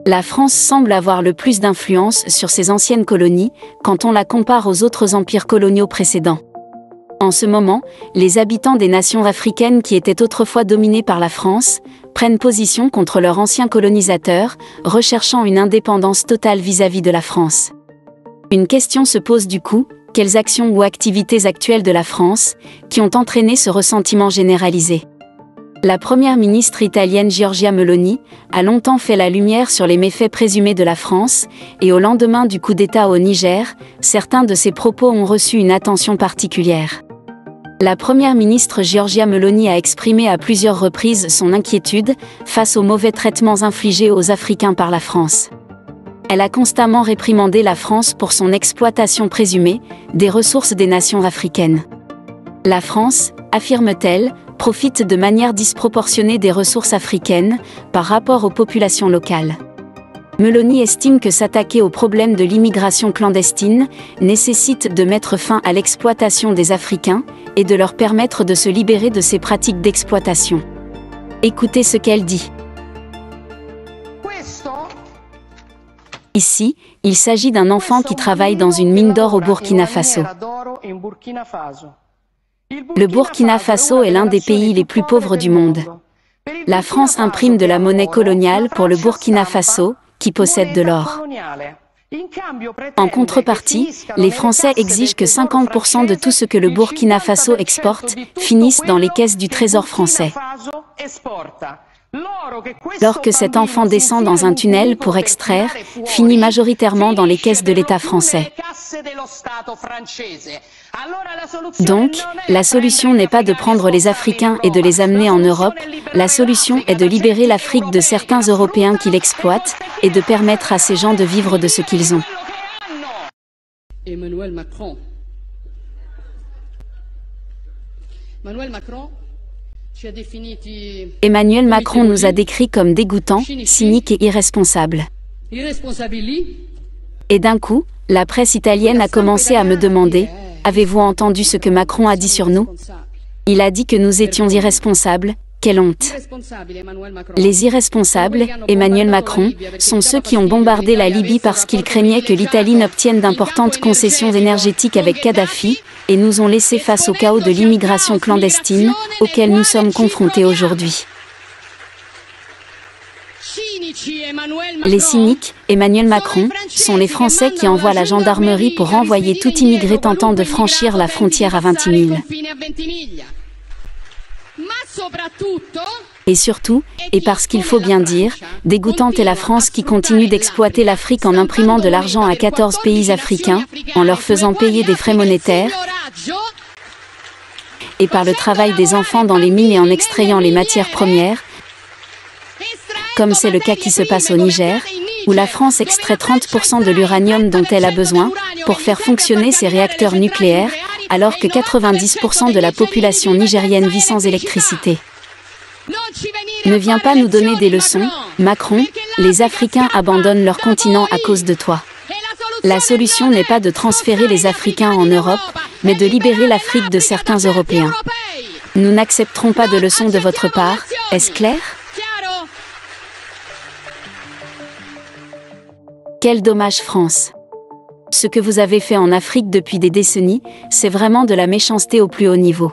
La France semble avoir le plus d'influence sur ses anciennes colonies, quand on la compare aux autres empires coloniaux précédents. En ce moment, les habitants des nations africaines qui étaient autrefois dominées par la France, prennent position contre leurs anciens colonisateurs, recherchant une indépendance totale vis-à-vis de la France. Une question se pose du coup, quelles actions ou activités actuelles de la France, qui ont entraîné ce ressentiment généralisé? La première ministre italienne Giorgia Meloni a longtemps fait la lumière sur les méfaits présumés de la France, et au lendemain du coup d'État au Niger, certains de ses propos ont reçu une attention particulière. La première ministre Giorgia Meloni a exprimé à plusieurs reprises son inquiétude face aux mauvais traitements infligés aux Africains par la France. Elle a constamment réprimandé la France pour son exploitation présumée des ressources des nations africaines. La France, affirme-t-elle, profite de manière disproportionnée des ressources africaines par rapport aux populations locales. Meloni estime que s'attaquer au problème de l'immigration clandestine nécessite de mettre fin à l'exploitation des Africains et de leur permettre de se libérer de ces pratiques d'exploitation. Écoutez ce qu'elle dit. Ici, il s'agit d'un enfant qui travaille dans une mine d'or au Burkina Faso. Le Burkina Faso est l'un des pays les plus pauvres du monde. La France imprime de la monnaie coloniale pour le Burkina Faso, qui possède de l'or. En contrepartie, les Français exigent que 50% de tout ce que le Burkina Faso exporte finisse dans les caisses du Trésor français. L'or que cet enfant descend dans un tunnel pour extraire, finit majoritairement dans les caisses de l'État français. Donc, la solution n'est pas de prendre les Africains et de les amener en Europe, la solution est de libérer l'Afrique de certains Européens qui l'exploitent, et de permettre à ces gens de vivre de ce qu'ils ont. Emmanuel Macron nous a décrits comme dégoûtants, cyniques et irresponsables. Et d'un coup, la presse italienne a commencé à me demander « Avez-vous entendu ce que Macron a dit sur nous? Il a dit que nous étions irresponsables, quelle honte !» Les irresponsables, Emmanuel Macron, sont ceux qui ont bombardé la Libye parce qu'ils craignaient que l'Italie n'obtienne d'importantes concessions énergétiques avec Kadhafi, et nous ont laissés face au chaos de l'immigration clandestine, auquel nous sommes confrontés aujourd'hui. Les cyniques, Emmanuel Macron, sont les Français qui envoient la gendarmerie pour renvoyer tout immigré tentant de franchir la frontière à Ventimiglia. Et surtout, et parce qu'il faut bien dire, dégoûtante est la France qui continue d'exploiter l'Afrique en imprimant de l'argent à 14 pays africains, en leur faisant payer des frais monétaires, et par le travail des enfants dans les mines et en extrayant les matières premières, comme c'est le cas qui se passe au Niger, où la France extrait 30% de l'uranium dont elle a besoin pour faire fonctionner ses réacteurs nucléaires, alors que 90% de la population nigérienne vit sans électricité. Ne viens pas nous donner des leçons, Macron, les Africains abandonnent leur continent à cause de toi. La solution n'est pas de transférer les Africains en Europe, mais de libérer l'Afrique de certains Européens. Nous n'accepterons pas de leçons de votre part, est-ce clair? Quel dommage France! Ce que vous avez fait en Afrique depuis des décennies, c'est vraiment de la méchanceté au plus haut niveau.